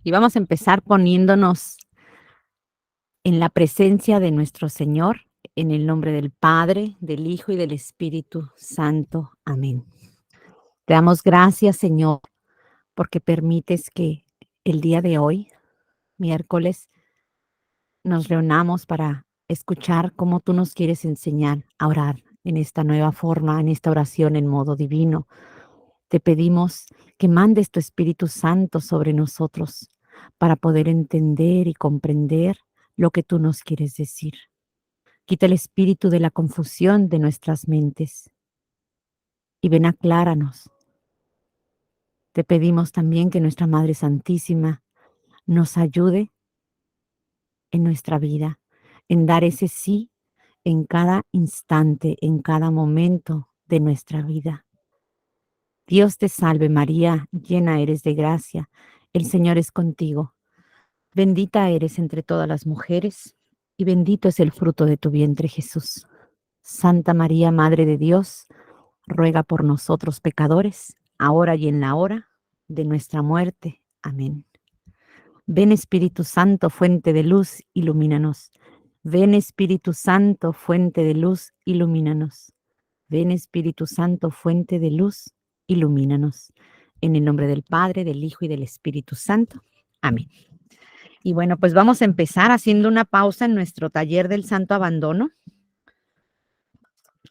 Y vamos a empezar poniéndonos en la presencia de nuestro Señor, en el nombre del Padre, del Hijo y del Espíritu Santo. Amén. Te damos gracias, Señor, porque permites que el día de hoy, miércoles, nos reunamos para escuchar cómo tú nos quieres enseñar a orar en esta nueva forma, en esta oración en modo divino. Te pedimos que mandes tu Espíritu Santo sobre nosotros para poder entender y comprender lo que tú nos quieres decir. Quita el espíritu de la confusión de nuestras mentes y ven acláranos. Te pedimos también que nuestra Madre Santísima nos ayude en nuestra vida, en dar ese sí en cada instante, en cada momento de nuestra vida. Dios te salve María, llena eres de gracia, el Señor es contigo. Bendita eres entre todas las mujeres, y bendito es el fruto de tu vientre, Jesús. Santa María, Madre de Dios, ruega por nosotros pecadores, ahora y en la hora de nuestra muerte. Amén. Ven Espíritu Santo, fuente de luz, ilumínanos. Ven Espíritu Santo, fuente de luz, ilumínanos. Ven Espíritu Santo, fuente de luz, ilumínanos. En el nombre del Padre, del Hijo y del Espíritu Santo. Amén. Y bueno, pues vamos a empezar haciendo una pausa en nuestro taller del Santo Abandono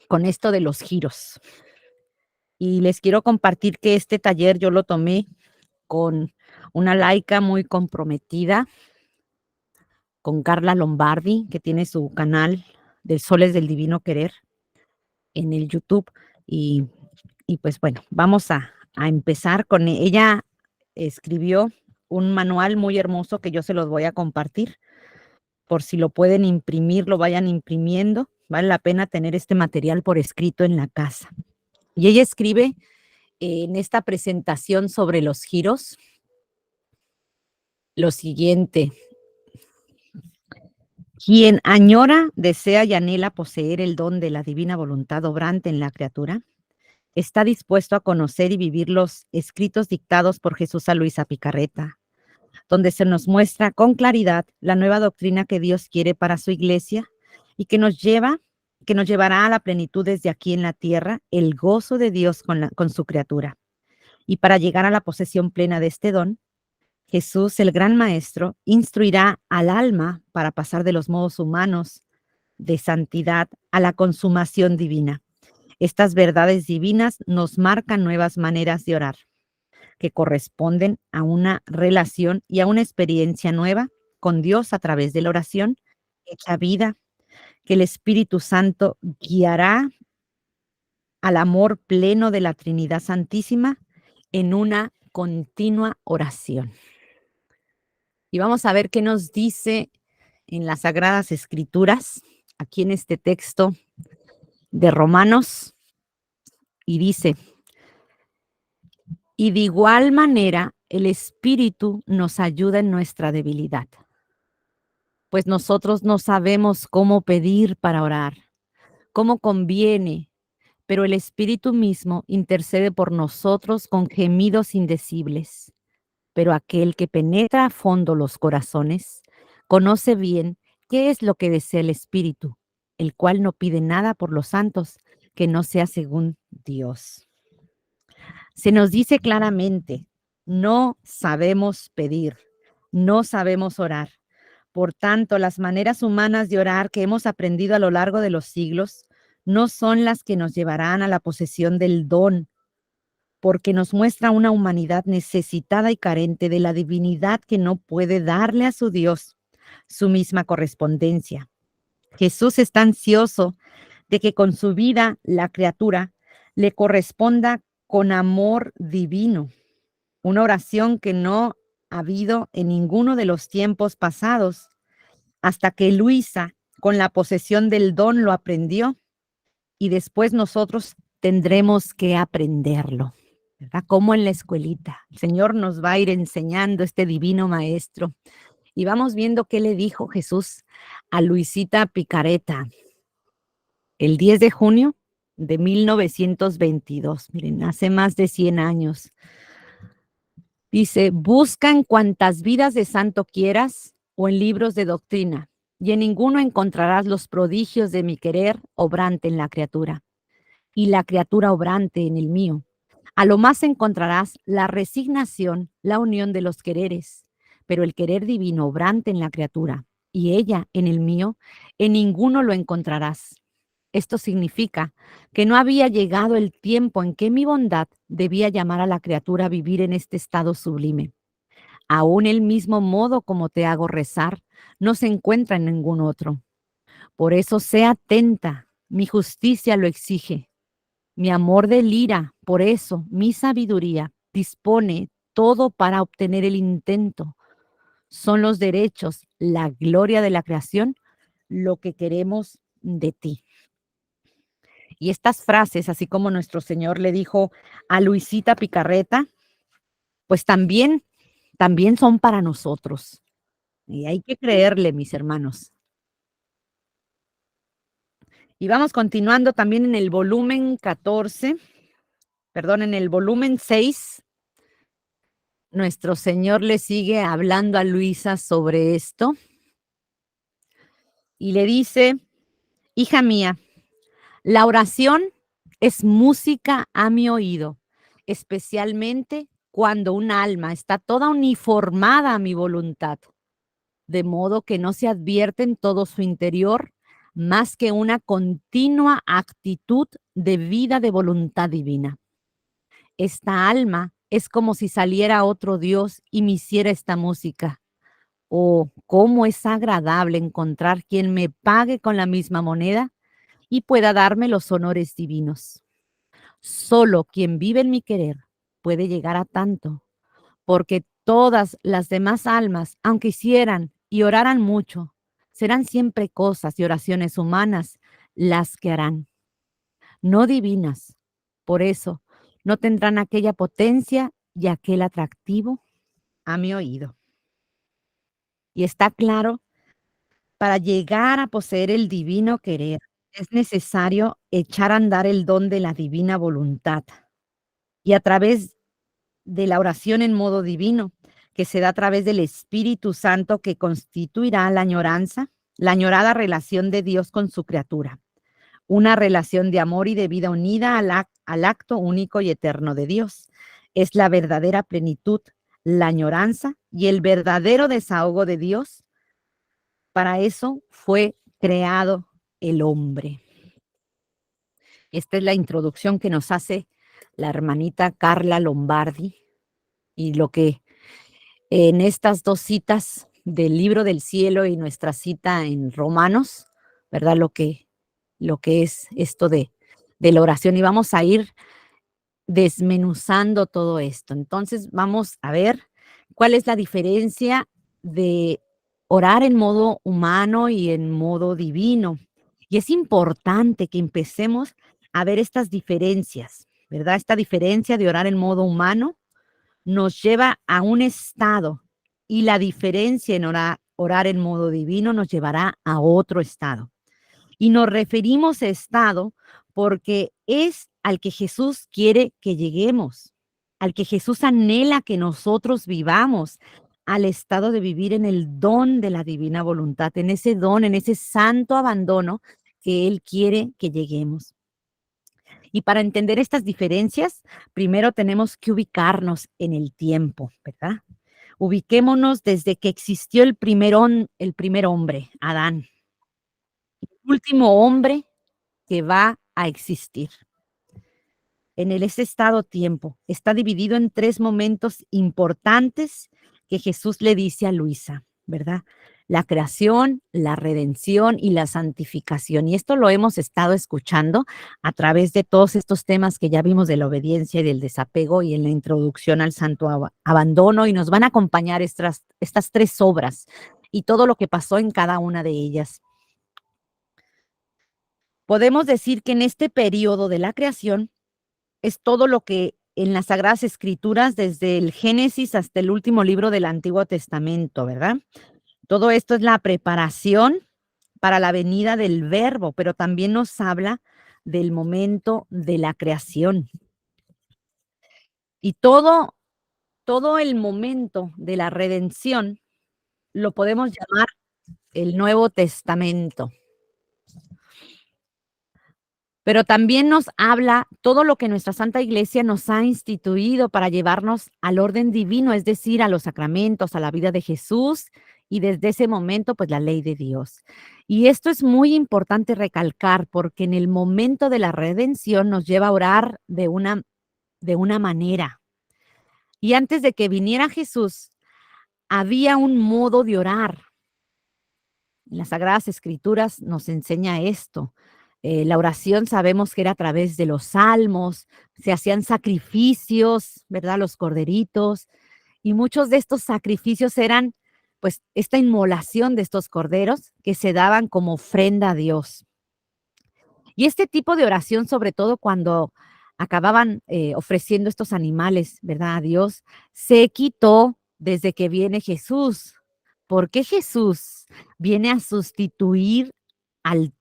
con esto de los giros. Y les quiero compartir que este taller yo lo tomé con una laica muy comprometida, con Carla Lombardi, que tiene su canal del Soles del Divino Querer en el YouTube. Y, y pues bueno, vamos a empezar con ella. Escribió un manual muy hermoso que yo se los voy a compartir. Por si lo pueden imprimir, lo vayan imprimiendo. Vale la pena tener este material por escrito en la casa. Y ella escribe en esta presentación sobre los giros lo siguiente: quien añora, desea y anhela poseer el don de la divina voluntad obrante en la criatura, está dispuesto a conocer y vivir los escritos dictados por Jesús a Luisa Picarreta, donde se nos muestra con claridad la nueva doctrina que Dios quiere para su iglesia y que nos llevará a la plenitud desde aquí en la tierra, el gozo de Dios con su criatura. Y para llegar a la posesión plena de este don, Jesús, el gran maestro, instruirá al alma para pasar de los modos humanos de santidad a la consumación divina. Estas verdades divinas nos marcan nuevas maneras de orar, que corresponden a una relación y a una experiencia nueva con Dios a través de la oración hecha vida, que el Espíritu Santo guiará al amor pleno de la Trinidad Santísima en una continua oración. Y vamos a ver qué nos dice en las Sagradas Escrituras, aquí en este texto de Romanos, y dice: y de igual manera el Espíritu nos ayuda en nuestra debilidad, pues nosotros no sabemos cómo pedir para orar, cómo conviene, pero el Espíritu mismo intercede por nosotros con gemidos indecibles. Pero aquel que penetra a fondo los corazones conoce bien qué es lo que desea el Espíritu, el cual no pide nada por los santos que no sea según Dios. Se nos dice claramente: no sabemos pedir, no sabemos orar. Por tanto, las maneras humanas de orar que hemos aprendido a lo largo de los siglos no son las que nos llevarán a la posesión del don, porque nos muestra una humanidad necesitada y carente de la divinidad que no puede darle a su Dios su misma correspondencia. Jesús está ansioso de que con su vida la criatura le corresponda con amor divino, una oración que no ha habido en ninguno de los tiempos pasados, hasta que Luisa, con la posesión del don, lo aprendió, y después nosotros tendremos que aprenderlo, ¿verdad? Como en la escuelita. El Señor nos va a ir enseñando este divino maestro. Y vamos viendo qué le dijo Jesús a Luisita Picarreta el 10 de junio de 1922. Miren, hace más de 100 años. Dice, busca en cuantas vidas de santo quieras o en libros de doctrina, y en ninguno encontrarás los prodigios de mi querer obrante en la criatura, y la criatura obrante en el mío. A lo más encontrarás la resignación, la unión de los quereres, pero el querer divino obrante en la criatura, y ella en el mío, en ninguno lo encontrarás. Esto significa que no había llegado el tiempo en que mi bondad debía llamar a la criatura a vivir en este estado sublime. Aún el mismo modo como te hago rezar no se encuentra en ningún otro. Por eso sé atenta, mi justicia lo exige. Mi amor delira, por eso mi sabiduría dispone todo para obtener el intento. Son los derechos, la gloria de la creación, lo que queremos de ti. Y estas frases, así como nuestro Señor le dijo a Luisita Picarreta, pues también son para nosotros. Y hay que creerle, mis hermanos. Y vamos continuando también en el volumen 14, perdón, en el volumen 6. Nuestro Señor le sigue hablando a Luisa sobre esto y le dice, hija mía, la oración es música a mi oído, especialmente cuando un alma está toda uniformada a mi voluntad, de modo que no se advierte en todo su interior más que una continua actitud de vida de voluntad divina. Esta alma es como si saliera otro Dios y me hiciera esta música. Oh, cómo es agradable encontrar quien me pague con la misma moneda y pueda darme los honores divinos. Solo quien vive en mi querer puede llegar a tanto, porque todas las demás almas, aunque hicieran y oraran mucho, serán siempre cosas y oraciones humanas las que harán, no divinas. Por eso, no tendrán aquella potencia y aquel atractivo a mi oído. Y está claro, para llegar a poseer el divino querer, es necesario echar a andar el don de la divina voluntad. Y a través de la oración en modo divino, que se da a través del Espíritu Santo que constituirá la añoranza, la añorada relación de Dios con su criatura. Una relación de amor y de vida unida al acto único y eterno de Dios. Es la verdadera plenitud, la añoranza y el verdadero desahogo de Dios. Para eso fue creado el hombre. Esta es la introducción que nos hace la hermanita Carla Lombardi y lo que en estas dos citas del libro del cielo y nuestra cita en Romanos, ¿verdad? Lo que es esto de la oración y vamos a ir desmenuzando todo esto. Entonces vamos a ver cuál es la diferencia de orar en modo humano y en modo divino. Y es importante que empecemos a ver estas diferencias, ¿verdad? Esta diferencia de orar en modo humano nos lleva a un estado y la diferencia en orar en modo divino nos llevará a otro estado. Y nos referimos a estado porque es al que Jesús quiere que lleguemos, al que Jesús anhela que nosotros vivamos, al estado de vivir en el don de la divina voluntad, en ese don, en ese santo abandono que Él quiere que lleguemos. Y para entender estas diferencias, primero tenemos que ubicarnos en el tiempo, ¿verdad? Ubiquémonos desde que existió el primer hombre, Adán, último hombre que va a existir. Ese estado tiempo está dividido en tres momentos importantes que Jesús le dice a Luisa, ¿verdad? La creación, la redención y la santificación. Y esto lo hemos estado escuchando a través de todos estos temas que ya vimos de la obediencia y del desapego y en la introducción al santo abandono y nos van a acompañar estas tres obras y todo lo que pasó en cada una de ellas. Podemos decir que en este periodo de la creación es todo lo que en las Sagradas Escrituras, desde el Génesis hasta el último libro del Antiguo Testamento, ¿verdad? Todo esto es la preparación para la venida del Verbo, pero también nos habla del momento de la creación. Y todo todo el momento de la redención lo podemos llamar el Nuevo Testamento. Pero también nos habla todo lo que nuestra Santa Iglesia nos ha instituido para llevarnos al orden divino, es decir, a los sacramentos, a la vida de Jesús y desde ese momento, pues la ley de Dios. Y esto es muy importante recalcar porque en el momento de la redención nos lleva a orar de una manera. Y antes de que viniera Jesús, había un modo de orar. Las Sagradas Escrituras nos enseña esto. La oración sabemos que era a través de los salmos, se hacían sacrificios, ¿verdad? Los corderitos, y muchos de estos sacrificios eran, pues, esta inmolación de estos corderos que se daban como ofrenda a Dios. Y este tipo de oración, sobre todo cuando acababan ofreciendo estos animales, ¿verdad? A Dios, se quitó desde que viene Jesús. Porque Jesús viene a sustituir al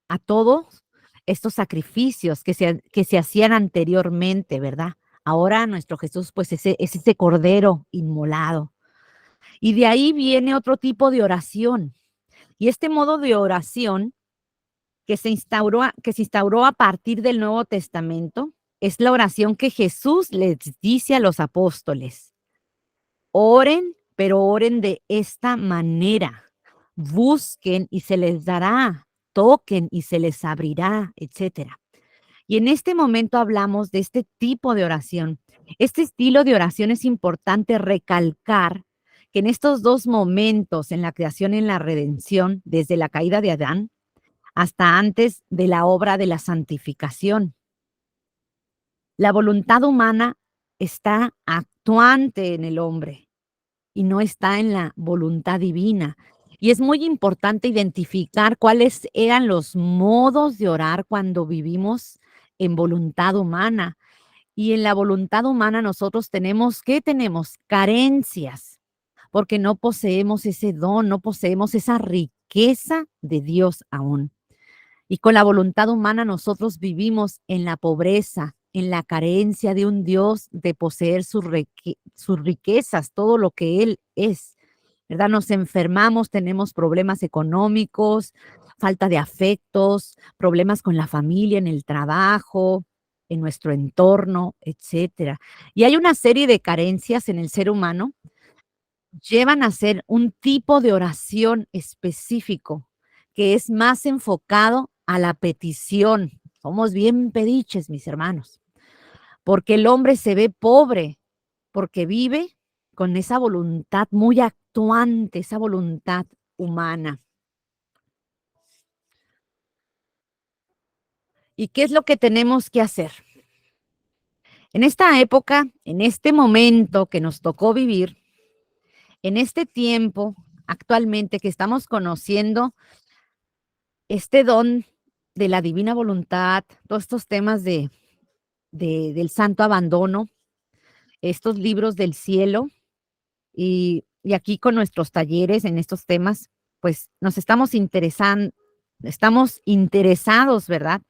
a todos estos sacrificios que se hacían anteriormente, ¿verdad? Ahora nuestro Jesús, pues, es ese cordero inmolado. Y de ahí viene otro tipo de oración. Y este modo de oración que se instauró a partir del Nuevo Testamento es la oración que Jesús les dice a los apóstoles: oren, pero oren de esta manera. Busquen y se les dará, toquen y se les abrirá, etcétera. Y en este momento hablamos de este tipo de oración. Este estilo de oración es importante recalcar que en estos dos momentos, en la creación y en la redención, desde la caída de Adán hasta antes de la obra de la santificación, la voluntad humana está actuante en el hombre y no está en la voluntad divina. Y es muy importante identificar cuáles eran los modos de orar cuando vivimos en voluntad humana. Y en la voluntad humana nosotros ¿qué tenemos? Carencias, porque no poseemos ese don, no poseemos esa riqueza de Dios aún. Y con la voluntad humana nosotros vivimos en la pobreza, en la carencia de un Dios de poseer sus riquezas, todo lo que Él es, ¿verdad? Nos enfermamos, tenemos problemas económicos, falta de afectos, problemas con la familia, en el trabajo, en nuestro entorno, etcétera. Y hay una serie de carencias en el ser humano, llevan a hacer un tipo de oración específico que es más enfocado a la petición. Somos bien pediches, mis hermanos, porque el hombre se ve pobre, porque vive con esa voluntad muy actuante, esa voluntad humana. ¿Y qué es lo que tenemos que hacer? En esta época, en este momento que nos tocó vivir, en este tiempo actualmente que estamos conociendo este don de la divina voluntad, todos estos temas del santo abandono, estos libros del cielo, y aquí con nuestros talleres en estos temas, pues nos estamos interesados, ¿verdad?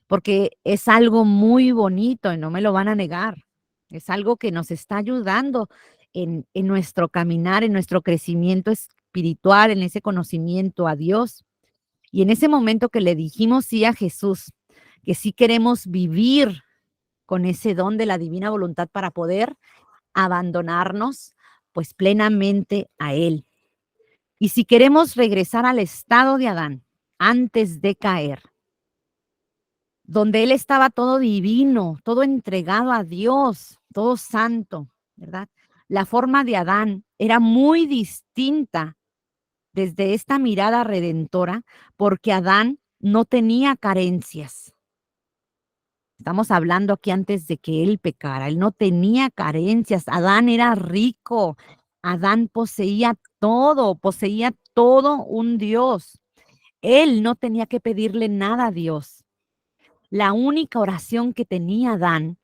Porque es algo muy bonito y no me lo van a negar. Es algo que nos está ayudando en nuestro caminar, en nuestro crecimiento espiritual, en ese conocimiento a Dios. Y en ese momento que le dijimos sí a Jesús, que sí queremos vivir con ese don de la divina voluntad para poder abandonarnos pues plenamente a Él. Y si queremos regresar al estado de Adán antes de caer, donde él estaba todo divino, todo entregado a Dios, todo santo, ¿verdad? La forma de Adán era muy distinta desde esta mirada redentora, porque Adán no tenía carencias. Estamos hablando aquí antes de que él pecara. Él no tenía carencias. Adán era rico. Adán poseía todo un Dios. Él no tenía que pedirle nada a Dios. La única oración que tenía Adán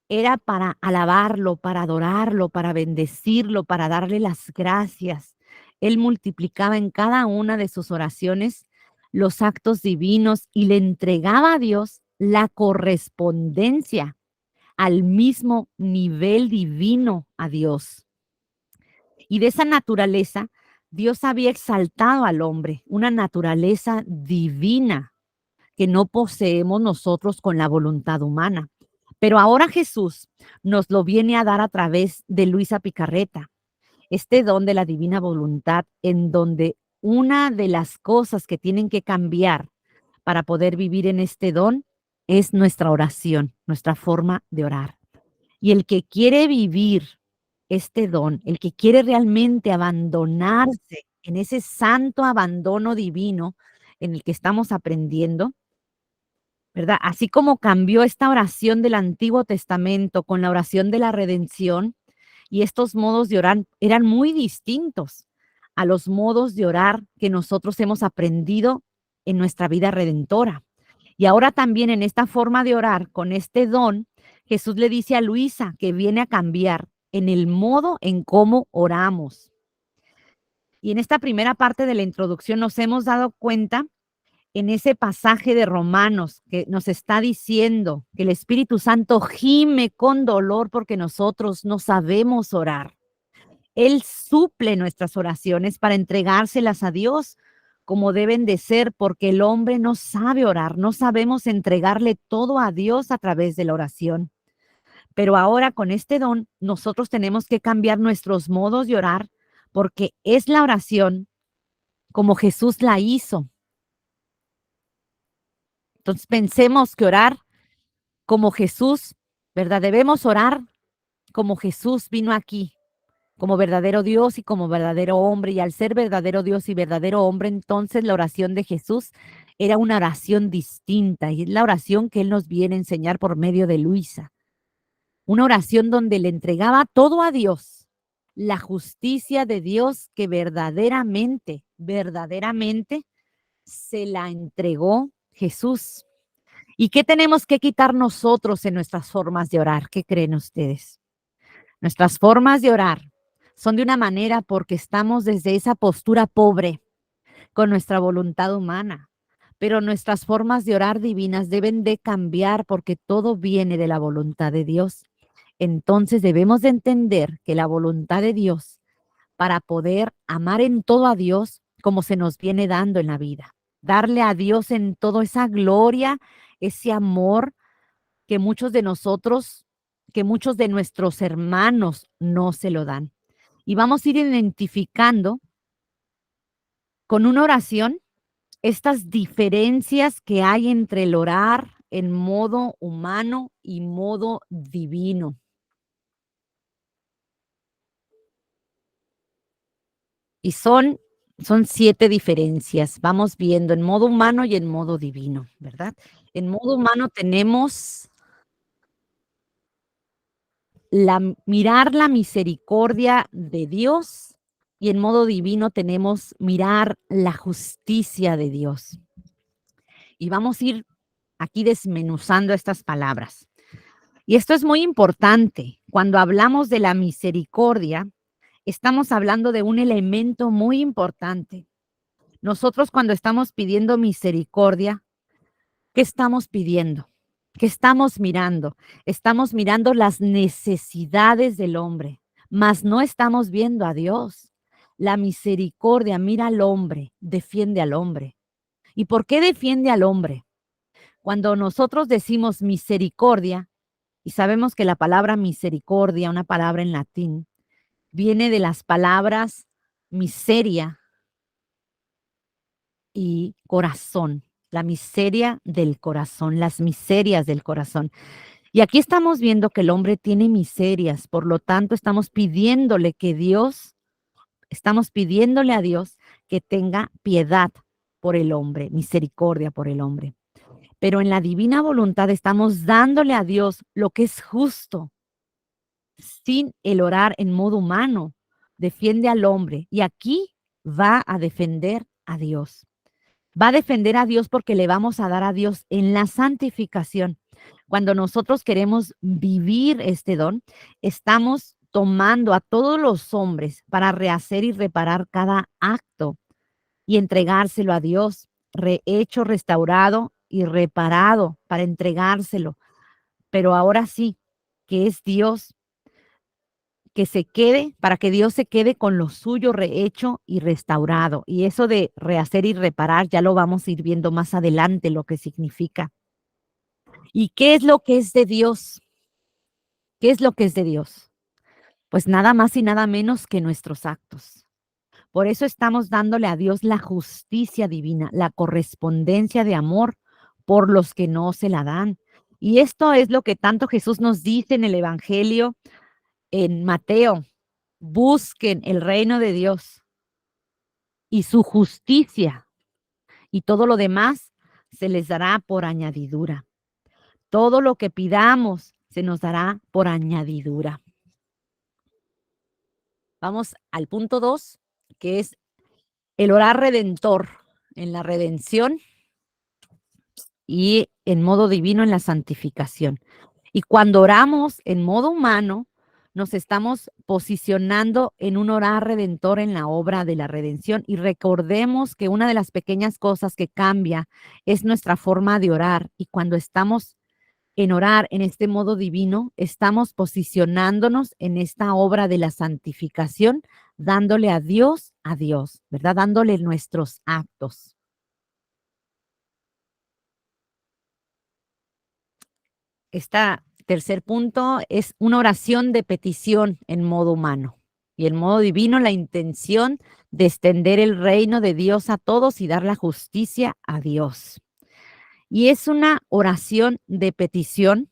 era para alabarlo, para adorarlo, para bendecirlo, para darle las gracias. Él multiplicaba en cada una de sus oraciones los actos divinos y le entregaba a Dios la correspondencia al mismo nivel divino a Dios. Y de esa naturaleza, Dios había exaltado al hombre, una naturaleza divina que no poseemos nosotros con la voluntad humana. Pero ahora Jesús nos lo viene a dar a través de Luisa Picarreta, este don de la divina voluntad, en donde una de las cosas que tienen que cambiar para poder vivir en este don es nuestra oración, nuestra forma de orar. Y el que quiere vivir este don, el que quiere realmente abandonarse en ese santo abandono divino en el que estamos aprendiendo, ¿verdad? Así como cambió esta oración del Antiguo Testamento con la oración de la redención, y estos modos de orar eran muy distintos a los modos de orar que nosotros hemos aprendido en nuestra vida redentora. Y ahora también en esta forma de orar, con este don, Jesús le dice a Luisa que viene a cambiar en el modo en cómo oramos. Y en esta primera parte de la introducción nos hemos dado cuenta en ese pasaje de Romanos que nos está diciendo que el Espíritu Santo gime con dolor porque nosotros no sabemos orar. Él suple nuestras oraciones para entregárselas a Dios como deben de ser, porque el hombre no sabe orar, no sabemos entregarle todo a Dios a través de la oración. Pero ahora con este don, nosotros tenemos que cambiar nuestros modos de orar, porque es la oración como Jesús la hizo. Entonces pensemos que orar como Jesús, ¿verdad? Debemos orar como Jesús vino aquí, como verdadero Dios y como verdadero hombre. Y al ser verdadero Dios y verdadero hombre, entonces la oración de Jesús era una oración distinta y es la oración que Él nos viene a enseñar por medio de Luisa. Una oración donde le entregaba todo a Dios, la justicia de Dios que verdaderamente se la entregó Jesús. ¿Y qué tenemos que quitar nosotros en nuestras formas de orar? ¿Qué creen ustedes? Nuestras formas de orar son de una manera porque estamos desde esa postura pobre con nuestra voluntad humana, pero nuestras formas de orar divinas deben de cambiar porque todo viene de la voluntad de Dios. Entonces debemos de entender que la voluntad de Dios para poder amar en todo a Dios como se nos viene dando en la vida, darle a Dios en todo esa gloria, ese amor que muchos de nosotros, que muchos de nuestros hermanos no se lo dan. Y vamos a ir identificando con una oración estas diferencias que hay entre el orar en modo humano y modo divino. Y son 7 diferencias. Vamos viendo en modo humano y en modo divino, ¿verdad? En modo humano tenemos mirar la misericordia de Dios y en modo divino tenemos mirar la justicia de Dios. Y vamos a ir aquí desmenuzando estas palabras. Y esto es muy importante. Cuando hablamos de la misericordia, estamos hablando de un elemento muy importante. Nosotros cuando estamos pidiendo misericordia, ¿qué estamos pidiendo? ¿Qué estamos mirando? Estamos mirando las necesidades del hombre, mas no estamos viendo a Dios. La misericordia mira al hombre, defiende al hombre. ¿Y por qué defiende al hombre? Cuando nosotros decimos misericordia, y sabemos que la palabra misericordia, una palabra en latín, viene de las palabras miseria y corazón, la miseria del corazón, las miserias del corazón. Y aquí estamos viendo que el hombre tiene miserias, por lo tanto estamos pidiéndole a Dios que tenga piedad por el hombre, misericordia por el hombre. Pero en la divina voluntad estamos dándole a Dios lo que es justo, sin el orar en modo humano. Defiende al hombre y aquí va a defender a Dios. Va a defender a Dios porque le vamos a dar a Dios en la santificación. Cuando nosotros queremos vivir este don, estamos tomando a todos los hombres para rehacer y reparar cada acto y entregárselo a Dios, rehecho, restaurado y reparado para entregárselo. Pero ahora sí, que es Dios, que se quede, para que Dios se quede con lo suyo rehecho y restaurado. Y eso de rehacer y reparar ya lo vamos a ir viendo más adelante lo que significa. ¿Y qué es lo que es de Dios? ¿Qué es lo que es de Dios? Pues nada más y nada menos que nuestros actos. Por eso estamos dándole a Dios la justicia divina, la correspondencia de amor por los que no se la dan. Y esto es lo que tanto Jesús nos dice en el Evangelio, en Mateo: busquen el reino de Dios y su justicia, y todo lo demás se les dará por añadidura. Todo lo que pidamos se nos dará por añadidura. Vamos al punto 2, que es el orar redentor en la redención y en modo divino en la santificación. Y cuando oramos en modo humano, nos estamos posicionando en un orar redentor en la obra de la redención. Y recordemos que una de las pequeñas cosas que cambia es nuestra forma de orar. Y cuando estamos en orar en este modo divino, estamos posicionándonos en esta obra de la santificación, dándole a Dios, ¿verdad? Dándole nuestros actos. Este tercer punto es una oración de petición en modo humano y en modo divino la intención de extender el reino de Dios a todos y dar la justicia a Dios. Y es una oración de petición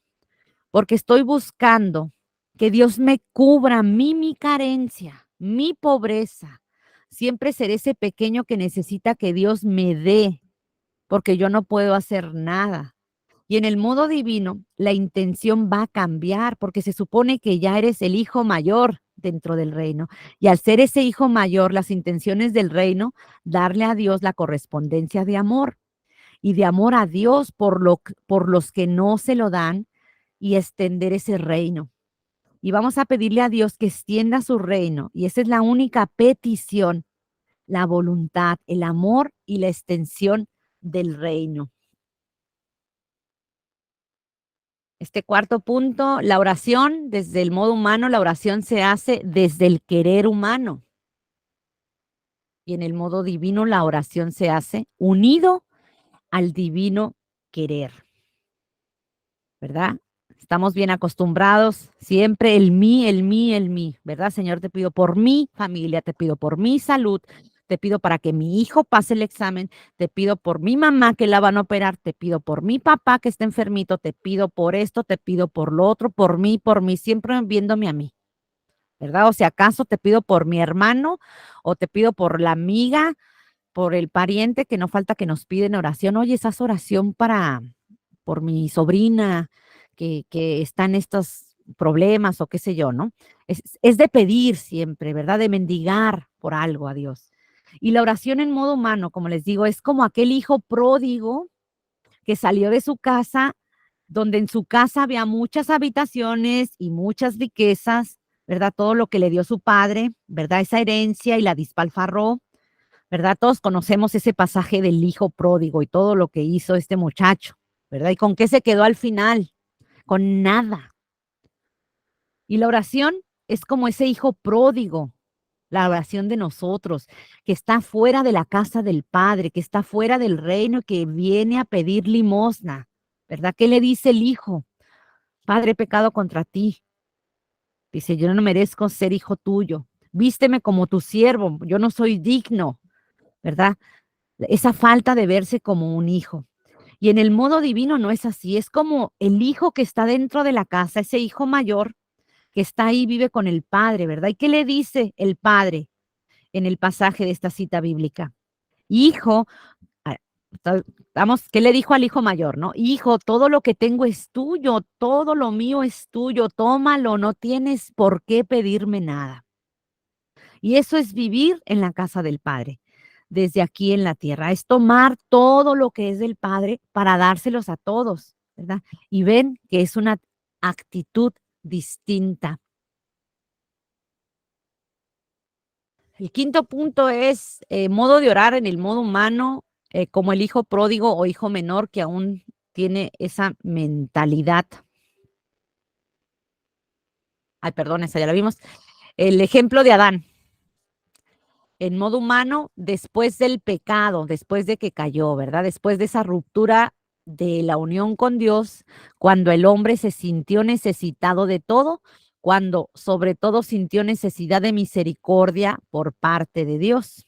porque estoy buscando que Dios me cubra a mí mi carencia, mi pobreza. Siempre seré ese pequeño que necesita que Dios me dé, porque yo no puedo hacer nada. Y en el modo divino, la intención va a cambiar porque se supone que ya eres el hijo mayor dentro del reino. Y al ser ese hijo mayor, las intenciones del reino, darle a Dios la correspondencia de amor y de amor a Dios por los que no se lo dan y extender ese reino. Y vamos a pedirle a Dios que extienda su reino. Y esa es la única petición, la voluntad, el amor y la extensión del reino. Este cuarto punto, la oración desde el modo humano, la oración se hace desde el querer humano. Y en el modo divino, la oración se hace unido al divino querer, ¿verdad? Estamos bien acostumbrados, siempre el mí, el mí, el mí, ¿verdad? Señor, te pido por mi familia, te pido por mi salud, te pido para que mi hijo pase el examen, te pido por mi mamá que la van a operar, te pido por mi papá que está enfermito, te pido por esto, te pido por lo otro, por mí, siempre viéndome a mí, ¿verdad? O si acaso te pido por mi hermano o te pido por la amiga, por el pariente, que no falta que nos piden oración. Oye, esa es oración por mi sobrina que está en estos problemas o qué sé yo, ¿no? Es de pedir siempre, ¿verdad? De mendigar por algo a Dios. Y la oración en modo humano, como les digo, es como aquel hijo pródigo que salió de su casa, donde en su casa había muchas habitaciones y muchas riquezas, ¿verdad? Todo lo que le dio su padre, ¿verdad? Esa herencia y la despilfarró, ¿verdad? Todos conocemos ese pasaje del hijo pródigo y todo lo que hizo este muchacho, ¿verdad? ¿Y con qué se quedó al final? Con nada. Y la oración es como ese hijo pródigo, la oración de nosotros, que está fuera de la casa del Padre, que está fuera del reino, que viene a pedir limosna, ¿verdad? ¿Qué le dice el hijo? Padre, he pecado contra ti. Dice, yo no merezco ser hijo tuyo. Vísteme como tu siervo, yo no soy digno, ¿verdad? Esa falta de verse como un hijo. Y en el modo divino no es así, es como el hijo que está dentro de la casa, ese hijo mayor que está ahí, vive con el padre, ¿verdad? ¿Y qué le dice el padre en el pasaje de esta cita bíblica? Hijo, ah, vamos, ¿qué le dijo al hijo mayor, no? Hijo, todo lo que tengo es tuyo, todo lo mío es tuyo, tómalo, no tienes por qué pedirme nada. Y eso es vivir en la casa del Padre, desde aquí en la tierra. Es tomar todo lo que es del Padre para dárselos a todos, ¿verdad? Y ven que es una actitud distinta. El quinto punto es modo de orar en el modo humano, como el hijo pródigo o hijo menor que aún tiene esa mentalidad. Ay, perdón, esa ya la vimos. El ejemplo de Adán, en modo humano, después del pecado, después de que cayó, ¿verdad? Después de esa ruptura de la unión con Dios, cuando el hombre se sintió necesitado de todo, cuando sobre todo sintió necesidad de misericordia por parte de Dios.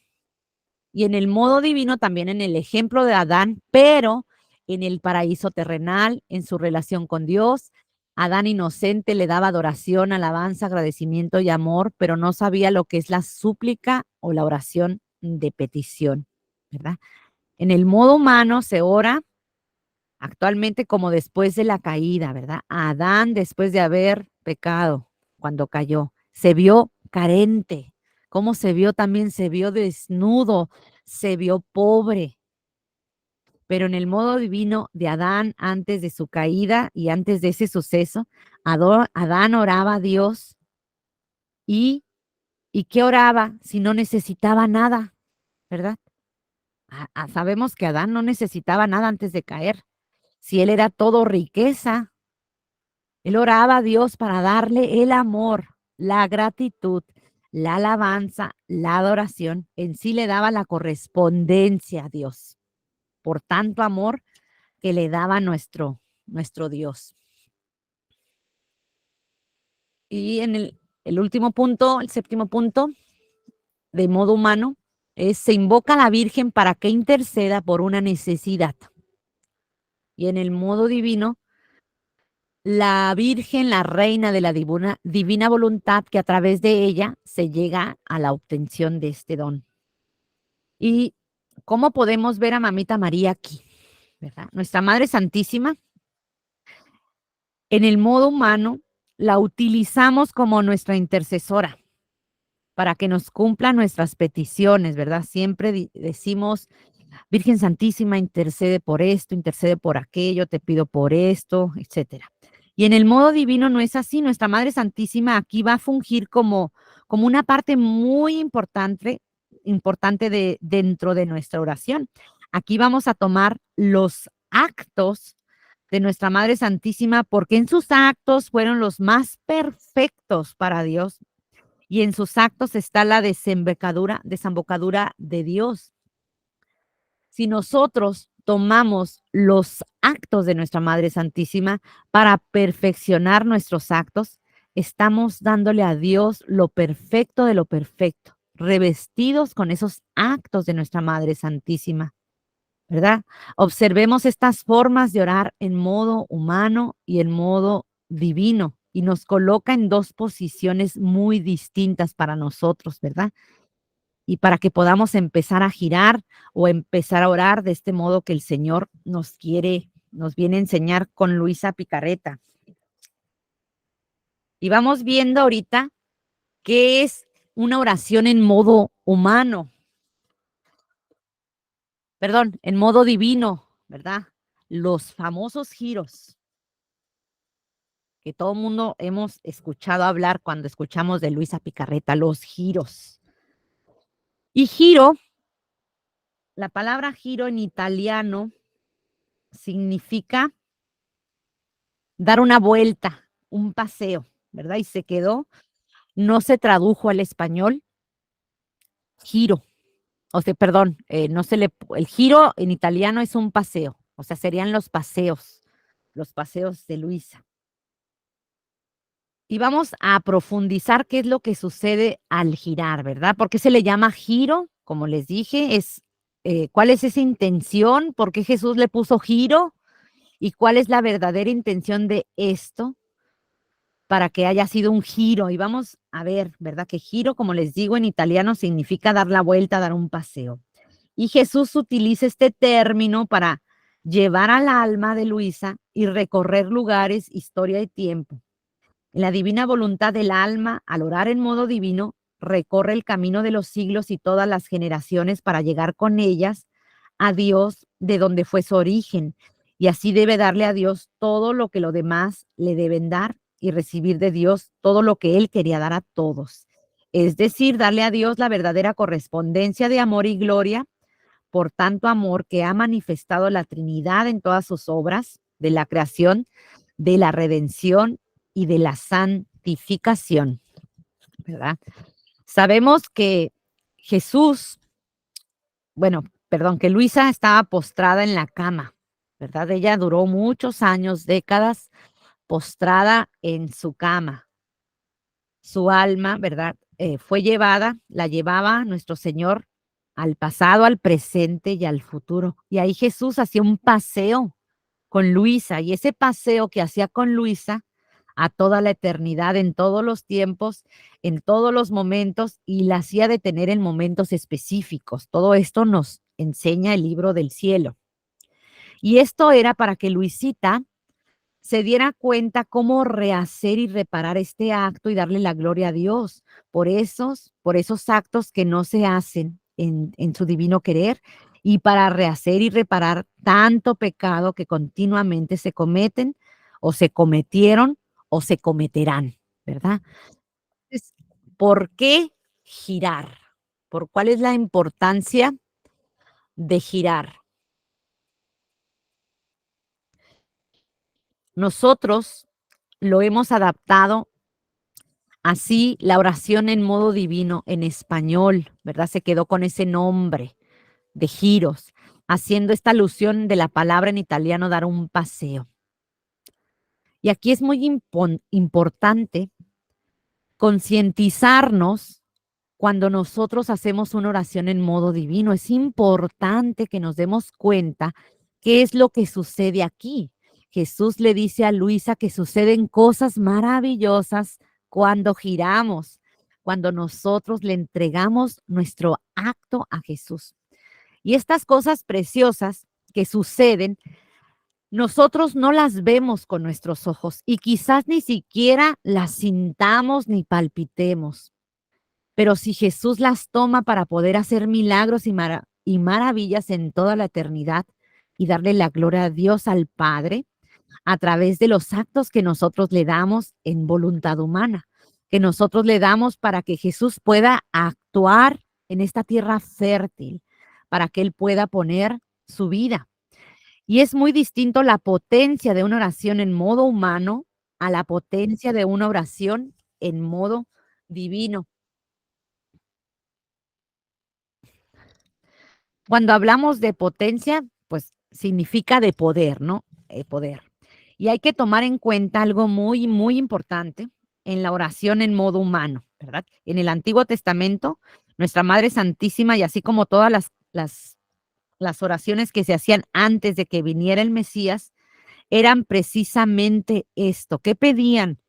Y en el modo divino, también en el ejemplo de Adán, pero en el paraíso terrenal, en su relación con Dios. Adán inocente le daba adoración, alabanza, agradecimiento y amor, pero no sabía lo que es la súplica o la oración de petición, ¿verdad? En el modo humano se ora actualmente como después de la caída, ¿verdad? Adán, después de haber pecado, cuando cayó, se vio carente. ¿Cómo se vio? También se vio desnudo, se vio pobre. Pero en el modo divino de Adán, antes de su caída y antes de ese suceso, Adán oraba a Dios y, ¿y qué oraba si no necesitaba nada, ¿verdad? Sabemos que Adán no necesitaba nada antes de caer. Si él era todo riqueza, él oraba a Dios para darle el amor, la gratitud, la alabanza, la adoración. En sí le daba la correspondencia a Dios por tanto amor que le daba nuestro Dios. Y en el último punto, el séptimo punto, de modo humano, se invoca a la Virgen para que interceda por una necesidad. Y en el modo divino, la Virgen, la reina de la divina voluntad, que a través de ella se llega a la obtención de este don. ¿Y cómo podemos ver a Mamita María aquí? ¿Verdad? Nuestra Madre Santísima, en el modo humano, la utilizamos como nuestra intercesora para que nos cumpla nuestras peticiones, ¿verdad? Siempre decimos, Virgen Santísima, intercede por esto, intercede por aquello, te pido por esto, etcétera. Y en el modo divino no es así. Nuestra Madre Santísima aquí va a fungir como una parte muy importante dentro de nuestra oración. Aquí vamos a tomar los actos de nuestra Madre Santísima porque en sus actos fueron los más perfectos para Dios y en sus actos está la desembocadura de Dios. Si nosotros tomamos los actos de nuestra Madre Santísima para perfeccionar nuestros actos, estamos dándole a Dios lo perfecto de lo perfecto, revestidos con esos actos de nuestra Madre Santísima, ¿verdad? Observemos estas formas de orar en modo humano y en modo divino y nos coloca en dos posiciones muy distintas para nosotros, ¿verdad? Y para que podamos empezar a girar o empezar a orar de este modo que el Señor nos viene a enseñar con Luisa Picarreta. Y vamos viendo ahorita qué es una oración en modo humano, perdón, en modo divino, ¿verdad? Los famosos giros que todo el mundo hemos escuchado hablar cuando escuchamos de Luisa Picarreta, los giros. Y giro, la palabra giro en italiano significa dar una vuelta, un paseo, ¿verdad? Y se quedó, no se tradujo al español, giro, o sea, perdón, el giro en italiano es un paseo, o sea, serían los paseos de Luisa. Y vamos a profundizar qué es lo que sucede al girar, ¿verdad? ¿Por qué se le llama giro? Como les dije, ¿cuál es esa intención? ¿Por qué Jesús le puso giro? ¿Y cuál es la verdadera intención de esto? Para que haya sido un giro. Y vamos a ver, ¿verdad? Que giro, como les digo, en italiano significa dar la vuelta, dar un paseo. Y Jesús utiliza este término para llevar al alma de Luisa y recorrer lugares, historia y tiempo. En la divina voluntad del alma, al orar en modo divino, recorre el camino de los siglos y todas las generaciones para llegar con ellas a Dios de donde fue su origen. Y así debe darle a Dios todo lo que los demás le deben dar y recibir de Dios todo lo que Él quería dar a todos. Es decir, darle a Dios la verdadera correspondencia de amor y gloria por tanto amor que ha manifestado la Trinidad en todas sus obras de la creación, de la redención y de la santificación. santificación, ¿verdad? Sabemos que Jesús, bueno, perdón, que Luisa estaba postrada en la cama, ¿verdad? Ella duró muchos años, décadas, postrada en su cama. Su alma, ¿verdad? Fue llevada, la llevaba nuestro Señor al pasado, al presente y al futuro. Y ahí Jesús hacía un paseo con Luisa, y ese paseo que hacía con Luisa a toda la eternidad, en todos los tiempos, en todos los momentos, y la hacía detener en momentos específicos. Todo esto nos enseña el libro del cielo. Y esto era para que Luisita se diera cuenta cómo rehacer y reparar este acto y darle la gloria a Dios por esos actos que no se hacen en su divino querer, y para rehacer y reparar tanto pecado que continuamente se cometen o se cometieron o se cometerán, ¿verdad? Entonces, ¿por qué girar? ¿Por cuál es la importancia de girar? Nosotros lo hemos adaptado así, la oración en modo divino en español, ¿verdad? Se quedó con ese nombre de giros, haciendo esta alusión de la palabra en italiano dar un paseo. Y aquí es muy importante concientizarnos cuando nosotros hacemos una oración en modo divino. Es importante que nos demos cuenta qué es lo que sucede aquí. Jesús le dice a Luisa que suceden cosas maravillosas cuando giramos, cuando nosotros le entregamos nuestro acto a Jesús. Y estas cosas preciosas que suceden, nosotros no las vemos con nuestros ojos y quizás ni siquiera las sintamos ni palpitemos. Pero si Jesús las toma para poder hacer milagros y maravillas en toda la eternidad y darle la gloria a Dios al Padre a través de los actos que nosotros le damos en voluntad humana, que nosotros le damos para que Jesús pueda actuar en esta tierra fértil, para que Él pueda poner su vida. Y es muy distinto la potencia de una oración en modo humano a la potencia de una oración en modo divino. Cuando hablamos de potencia, pues significa de poder, ¿no? Poder. Y hay que tomar en cuenta algo muy, muy importante en la oración en modo humano, ¿verdad? En el Antiguo Testamento, nuestra Madre Santísima, y así como todas las oraciones que se hacían antes de que viniera el Mesías, eran precisamente esto. ¿Qué pedían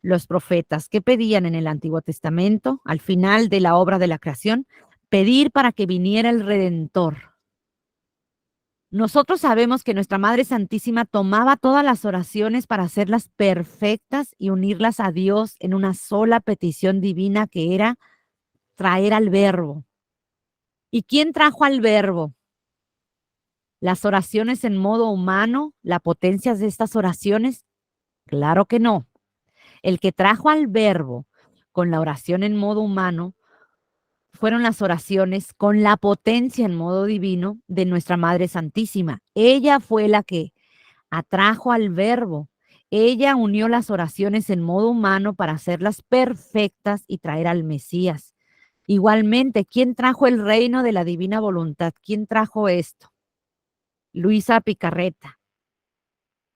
los profetas? ¿Qué pedían en el Antiguo Testamento al final de la obra de la creación? Pedir para que viniera el Redentor. Nosotros sabemos que nuestra Madre Santísima tomaba todas las oraciones para hacerlas perfectas y unirlas a Dios en una sola petición divina, que era traer al Verbo. ¿Y quién trajo al Verbo? ¿Las oraciones en modo humano? ¿La potencia de estas oraciones? Claro que no. El que trajo al Verbo con la oración en modo humano fueron las oraciones con la potencia en modo divino de nuestra Madre Santísima. Ella fue la que atrajo al Verbo. Ella unió las oraciones en modo humano para hacerlas perfectas y traer al Mesías. Igualmente, ¿quién trajo el reino de la divina voluntad? ¿Quién trajo esto? Luisa Picarreta.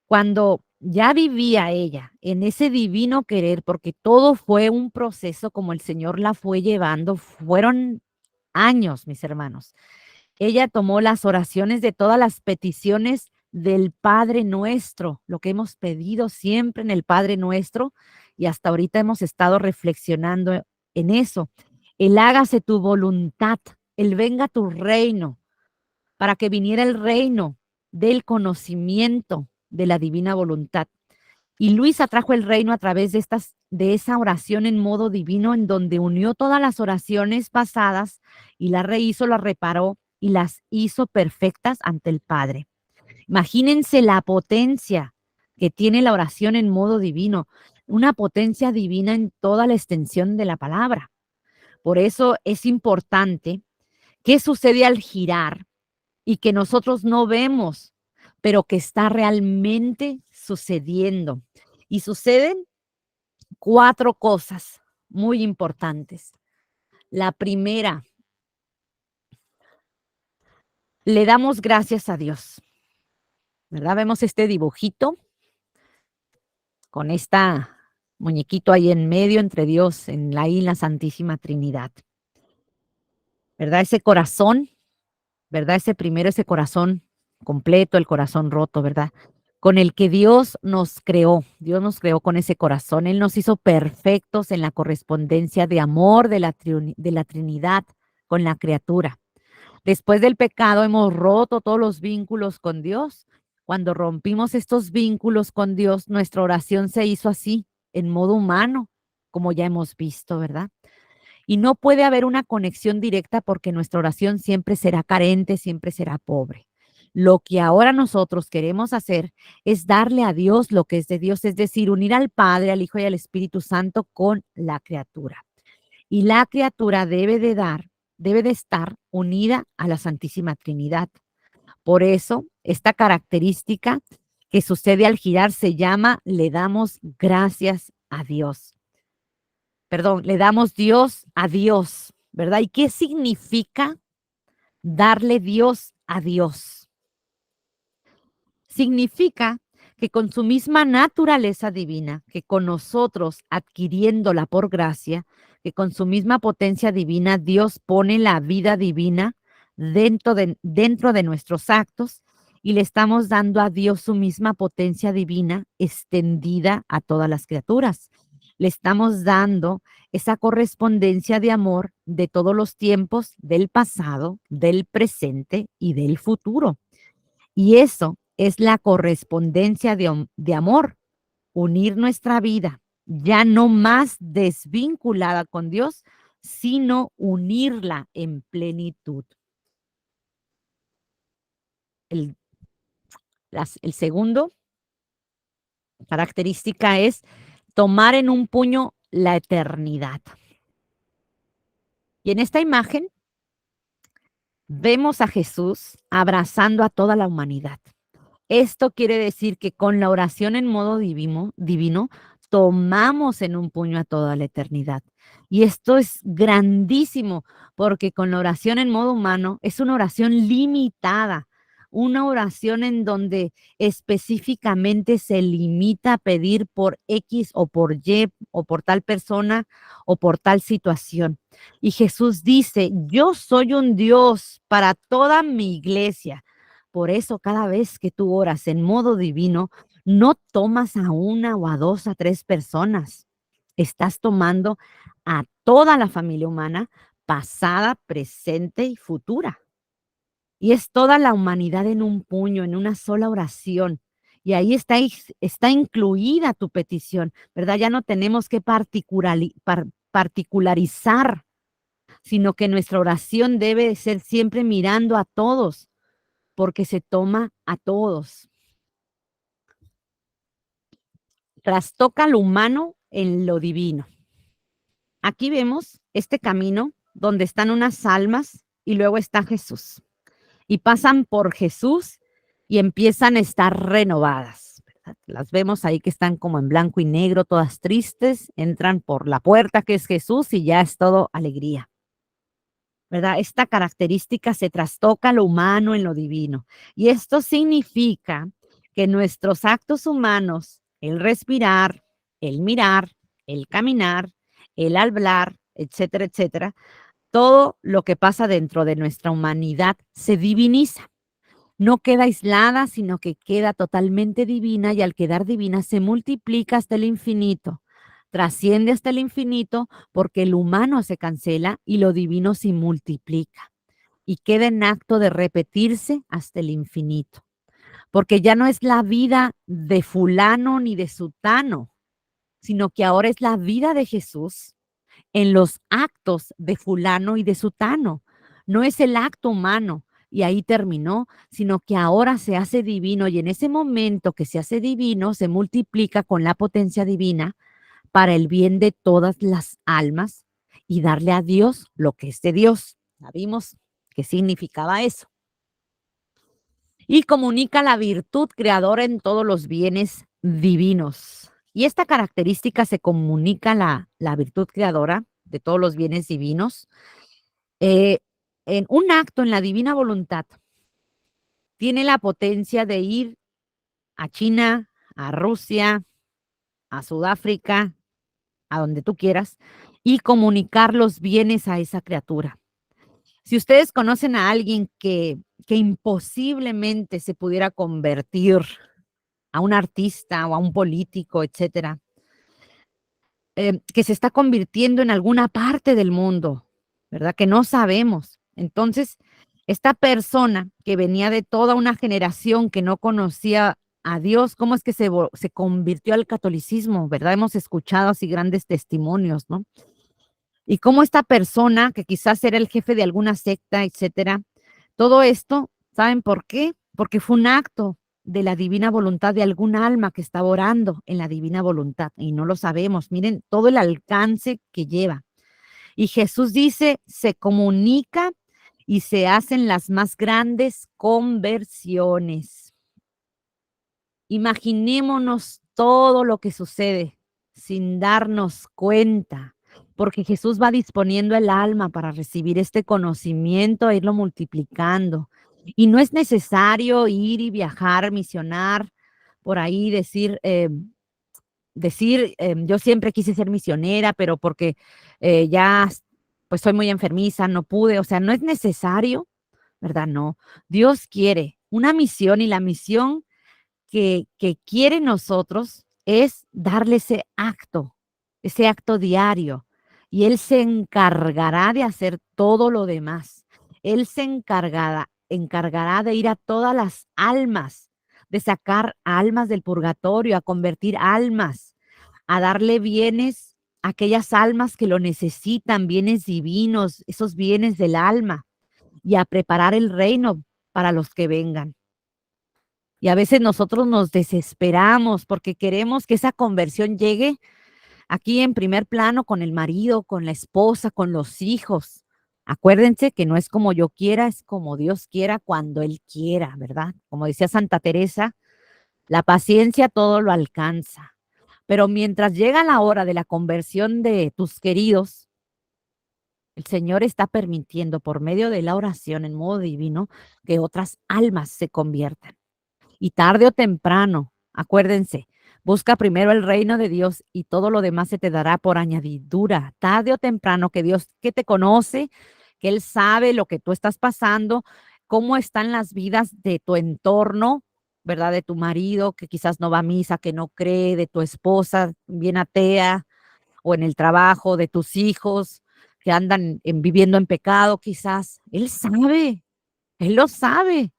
Cuando ya vivía ella en ese divino querer, porque todo fue un proceso como el Señor la fue llevando, fueron años, mis hermanos. Ella tomó las oraciones de todas las peticiones del Padre Nuestro, lo que hemos pedido siempre en el Padre Nuestro, y hasta ahorita hemos estado reflexionando en eso. El hágase tu voluntad, el venga tu reino, para que viniera el reino del conocimiento de la divina voluntad. Y Luisa trajo el reino a través de esa oración en modo divino, en donde unió todas las oraciones pasadas y las rehizo, las reparó y las hizo perfectas ante el Padre. Imagínense la potencia que tiene la oración en modo divino, una potencia divina en toda la extensión de la palabra. Por eso es importante qué sucede al girar y que nosotros no vemos, pero que está realmente sucediendo. Y suceden 4 cosas muy importantes. La primera, le damos gracias a Dios, ¿verdad? Vemos este dibujito con esta muñequito ahí en medio entre Dios en la y la Santísima Trinidad, ¿verdad? Ese corazón, ¿verdad? Ese corazón completo, el corazón roto, ¿verdad? Con el que Dios nos creó con ese corazón, Él nos hizo perfectos en la correspondencia de amor de la Trinidad con la criatura. Después del pecado hemos roto todos los vínculos con Dios. Cuando rompimos estos vínculos con Dios, nuestra oración se hizo así, en modo humano, como ya hemos visto, ¿verdad? Y no puede haber una conexión directa porque nuestra oración siempre será carente, siempre será pobre. Lo que ahora nosotros queremos hacer es darle a Dios lo que es de Dios, es decir, unir al Padre, al Hijo y al Espíritu Santo con la criatura. Y la criatura debe de estar unida a la Santísima Trinidad. Por eso, esta característica que sucede al girar se llama le damos gracias a Dios. Perdón, le damos Dios a Dios, ¿verdad? ¿Y qué significa darle Dios a Dios? Significa que con su misma naturaleza divina, que con nosotros adquiriéndola por gracia, que con su misma potencia divina, Dios pone la vida divina dentro de nuestros actos y le estamos dando a Dios su misma potencia divina extendida a todas las criaturas. Le estamos dando esa correspondencia de amor de todos los tiempos, del pasado, del presente y del futuro. Y eso es la correspondencia de amor, unir nuestra vida, ya no más desvinculada con Dios, sino unirla en plenitud. El, el segundo característica es tomar en un puño la eternidad. Y en esta imagen vemos a Jesús abrazando a toda la humanidad. Esto quiere decir que con la oración en modo divino, tomamos en un puño a toda la eternidad. Y esto es grandísimo, porque con la oración en modo humano es una oración limitada, una oración en donde específicamente se limita a pedir por X o por Y o por tal persona o por tal situación. Y Jesús dice, yo soy un Dios para toda mi iglesia. Por eso cada vez que tú oras en modo divino, no tomas a una o a dos, a tres personas. Estás tomando a toda la familia humana, pasada, presente y futura. Y es toda la humanidad en un puño, en una sola oración. Y ahí está incluida tu petición, ¿verdad? Ya no tenemos que particularizar, sino que nuestra oración debe de ser siempre mirando a todos porque se toma a todos. Trastoca lo humano en lo divino. Aquí vemos este camino donde están unas almas y luego está Jesús. Y pasan por Jesús y empiezan a estar renovadas, ¿verdad? Las vemos ahí que están como en blanco y negro, todas tristes, entran por la puerta que es Jesús y ya es todo alegría. ¿Verdad? Esta característica se trastoca lo humano en lo divino. Y esto significa que nuestros actos humanos, el respirar, el mirar, el caminar, el hablar, etcétera, etcétera, todo lo que pasa dentro de nuestra humanidad se diviniza. No queda aislada, sino que queda totalmente divina y al quedar divina se multiplica hasta el infinito. Trasciende hasta el infinito porque el humano se cancela y lo divino se multiplica y queda en acto de repetirse hasta el infinito. Porque ya no es la vida de fulano ni de sutano, sino que ahora es la vida de Jesús en los actos de fulano y de sutano. No es el acto humano y ahí terminó, sino que ahora se hace divino y en ese momento que se hace divino se multiplica con la potencia divina para el bien de todas las almas y darle a Dios lo que es de Dios. Ya vimos qué significaba eso. Y comunica la virtud creadora en todos los bienes divinos. Y esta característica se comunica la virtud creadora de todos los bienes divinos, eh, en un acto en la divina voluntad tiene la potencia de ir a China, a Rusia, a Sudáfrica, a donde tú quieras, y comunicar los bienes a esa criatura. Si ustedes conocen a alguien que imposiblemente se pudiera convertir a un artista o a un político, etcétera, que se está convirtiendo en alguna parte del mundo, ¿verdad? Que no sabemos. Entonces, esta persona que venía de toda una generación que no conocía a Dios, ¿cómo es que se convirtió al catolicismo, verdad? Hemos escuchado así grandes testimonios, ¿no? Y cómo esta persona, que quizás era el jefe de alguna secta, etcétera, todo esto, ¿saben por qué? Porque fue un acto de la divina voluntad de algún alma que estaba orando en la divina voluntad y no lo sabemos. Miren todo el alcance que lleva. Y Jesús dice, se comunica y se hacen las más grandes conversiones. Imaginémonos todo lo que sucede sin darnos cuenta, porque Jesús va disponiendo el alma para recibir este conocimiento e irlo multiplicando. Y no es necesario ir y viajar, misionar, por ahí yo siempre quise ser misionera, pero porque ya pues soy muy enfermiza, no pude, o sea, no es necesario, ¿verdad? No, Dios quiere una misión y la misión que quiere nosotros es darle ese acto diario, y Él se encargará de hacer todo lo demás. Él encargará de ir a todas las almas, de sacar almas del purgatorio, a convertir almas, a darle bienes a aquellas almas que lo necesitan, bienes divinos, esos bienes del alma, y a preparar el reino para los que vengan. Y a veces nosotros nos desesperamos porque queremos que esa conversión llegue aquí en primer plano con el marido, con la esposa, con los hijos. Acuérdense que no es como yo quiera, es como Dios quiera cuando Él quiera, ¿verdad? Como decía Santa Teresa, la paciencia todo lo alcanza. Pero mientras llega la hora de la conversión de tus queridos, el Señor está permitiendo por medio de la oración en modo divino que otras almas se conviertan. Y tarde o temprano, acuérdense, busca primero el reino de Dios y todo lo demás se te dará por añadidura. Tarde o temprano, que Dios que te conoce, que Él sabe lo que tú estás pasando, cómo están las vidas de tu entorno, ¿verdad? De tu marido que quizás no va a misa, que no cree, de tu esposa bien atea, o en el trabajo, de tus hijos que andan viviendo en pecado quizás. Él sabe, Él lo sabe.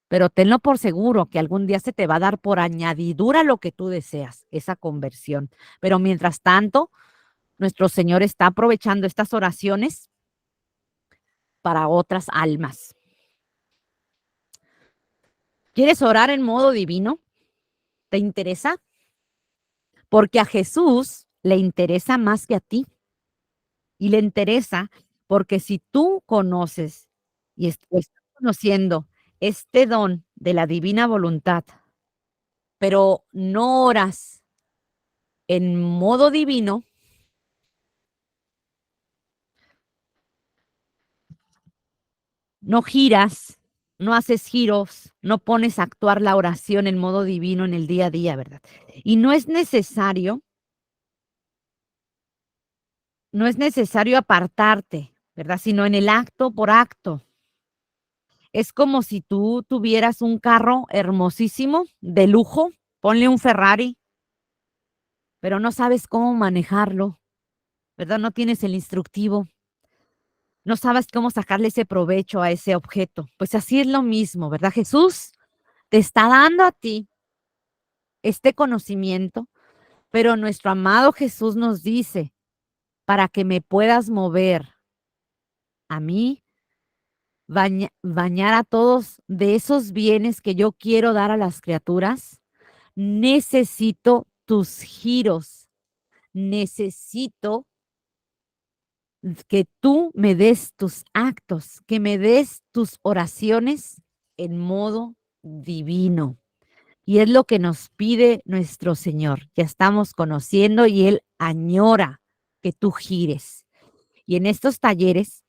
Pero tenlo por seguro que algún día se te va a dar por añadidura lo que tú deseas, esa conversión. Pero mientras tanto, nuestro Señor está aprovechando estas oraciones para otras almas. ¿Quieres orar en modo divino? ¿Te interesa? Porque a Jesús le interesa más que a ti. Y le interesa porque si tú conoces o estás conociendo este don de la divina voluntad, pero no oras en modo divino, no giras, no haces giros, no pones a actuar la oración en modo divino en el día a día, ¿verdad? Y no es necesario apartarte, ¿verdad? Sino en el acto por acto. Es como si tú tuvieras un carro hermosísimo, de lujo, ponle un Ferrari, pero no sabes cómo manejarlo, ¿verdad? No tienes el instructivo, no sabes cómo sacarle ese provecho a ese objeto. Pues así es lo mismo, ¿verdad? Jesús te está dando a ti este conocimiento, pero nuestro amado Jesús nos dice, para que me puedas mover a mí, bañar a todos de esos bienes que yo quiero dar a las criaturas, necesito tus giros, necesito que tú me des tus actos, que me des tus oraciones en modo divino. Y es lo que nos pide nuestro Señor. Ya estamos conociendo y Él añora que tú gires. Y en estos talleres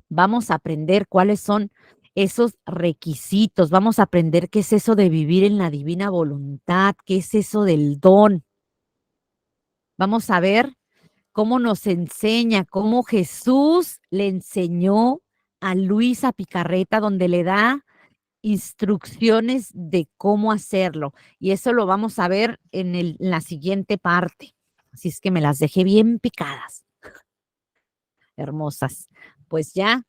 vamos a aprender cuáles son esos requisitos, vamos a aprender qué es eso de vivir en la divina voluntad, qué es eso del don. Vamos a ver cómo nos enseña, cómo Jesús le enseñó a Luisa Picarreta, donde le da instrucciones de cómo hacerlo. Y eso lo vamos a ver en la siguiente parte. Así es que me las dejé bien picadas, hermosas. Pues ya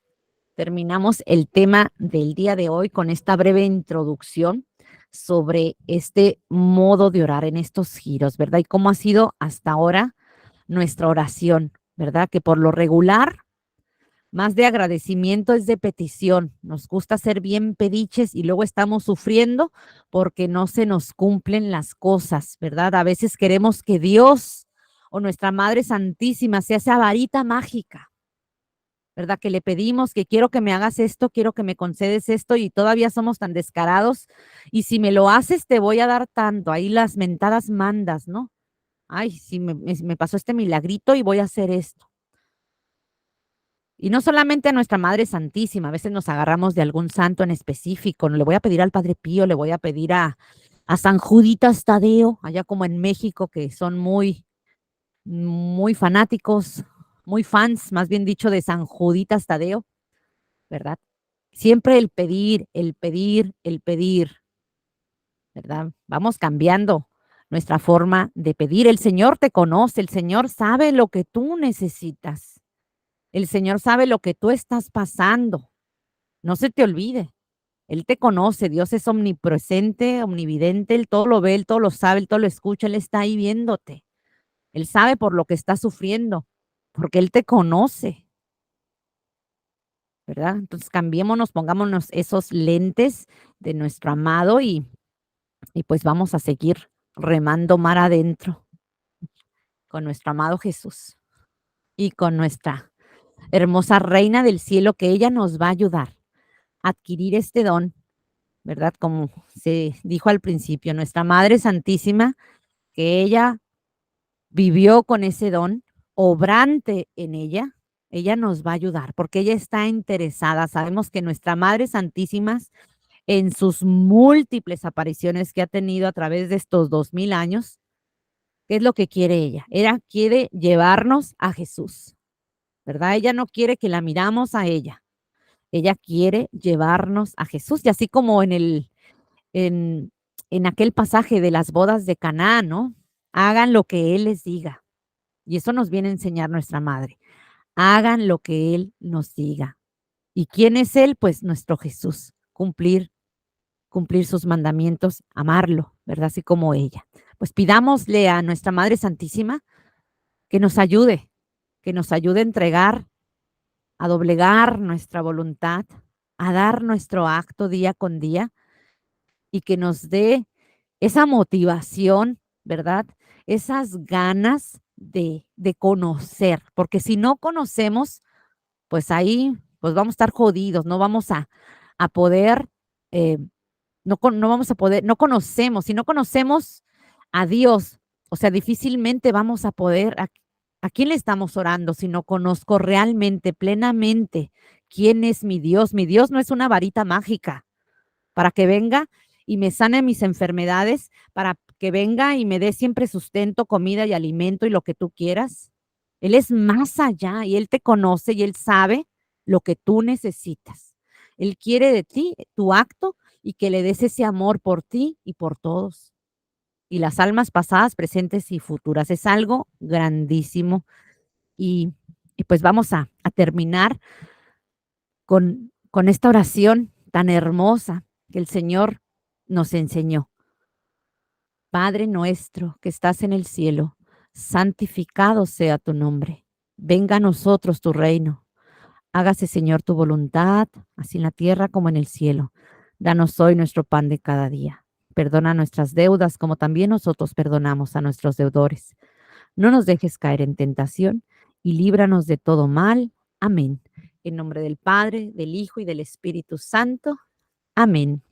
terminamos el tema del día de hoy con esta breve introducción sobre este modo de orar en estos giros, ¿verdad? Y cómo ha sido hasta ahora nuestra oración, ¿verdad? Que por lo regular, más de agradecimiento es de petición. Nos gusta ser bien pediches y luego estamos sufriendo porque no se nos cumplen las cosas, ¿verdad? A veces queremos que Dios o nuestra Madre Santísima sea esa varita mágica, ¿verdad? Que le pedimos que quiero que me hagas esto, quiero que me concedes esto y todavía somos tan descarados y si me lo haces te voy a dar tanto. Ahí las mentadas mandas, ¿no? Ay, sí, me pasó este milagrito y voy a hacer esto. Y no solamente a nuestra Madre Santísima, a veces nos agarramos de algún santo en específico. No le voy a pedir al Padre Pío, le voy a pedir a San Juditas Tadeo, allá como en México, que son muy fanáticos, muy fans, más bien dicho, de San Juditas Tadeo, ¿verdad? Siempre el pedir, el pedir, el pedir, ¿verdad? Vamos cambiando nuestra forma de pedir. El Señor te conoce, el Señor sabe lo que tú necesitas. El Señor sabe lo que tú estás pasando. No se te olvide. Él te conoce. Dios es omnipresente, omnividente. Él todo lo ve, Él todo lo sabe, Él todo lo escucha. Él está ahí viéndote. Él sabe por lo que estás sufriendo, porque Él te conoce, ¿verdad? Entonces cambiémonos, pongámonos esos lentes de nuestro amado y pues vamos a seguir remando mar adentro con nuestro amado Jesús y con nuestra hermosa Reina del Cielo, que ella nos va a ayudar a adquirir este don, ¿verdad? Como se dijo al principio, nuestra Madre Santísima, que ella vivió con ese don, obrante en ella nos va a ayudar porque ella está interesada. Sabemos que nuestra Madre Santísima, en sus múltiples apariciones que ha tenido a través de estos 2000 años, ¿qué es lo que quiere ella? Ella quiere llevarnos a Jesús, ¿verdad? Ella no quiere que la miramos a ella. Ella quiere llevarnos a Jesús. Y así como en, en aquel pasaje de las bodas de Caná, ¿no? Hagan lo que Él les diga. Y eso nos viene a enseñar nuestra madre. Hagan lo que Él nos diga. ¿Y quién es Él? Pues nuestro Jesús. Cumplir sus mandamientos, amarlo, ¿verdad? Así como ella. Pues pidámosle a nuestra Madre Santísima que nos ayude a entregar, a doblegar nuestra voluntad, a dar nuestro acto día con día y que nos dé esa motivación, ¿verdad? Esas ganas de conocer, porque si no conocemos, pues ahí pues vamos a estar jodidos, no vamos a poder, eh, no vamos a poder, no conocemos, si no conocemos a Dios, o sea, difícilmente vamos a poder, ¿a quién le estamos orando si no conozco realmente, plenamente quién es mi Dios? Mi Dios no es una varita mágica para que venga y me sane mis enfermedades, para que venga y me dé siempre sustento, comida y alimento y lo que tú quieras. Él es más allá y Él te conoce y Él sabe lo que tú necesitas. Él quiere de ti tu acto y que le des ese amor por ti y por todos. Y las almas pasadas, presentes y futuras. Es algo grandísimo. Y, y pues vamos a terminar con esta oración tan hermosa que el Señor nos enseñó. Padre nuestro que estás en el cielo, santificado sea tu nombre. Venga a nosotros tu reino. Hágase, Señor, tu voluntad, así en la tierra como en el cielo. Danos hoy nuestro pan de cada día. Perdona nuestras deudas como también nosotros perdonamos a nuestros deudores. No nos dejes caer en tentación y líbranos de todo mal. Amén. En nombre del Padre, del Hijo y del Espíritu Santo. Amén.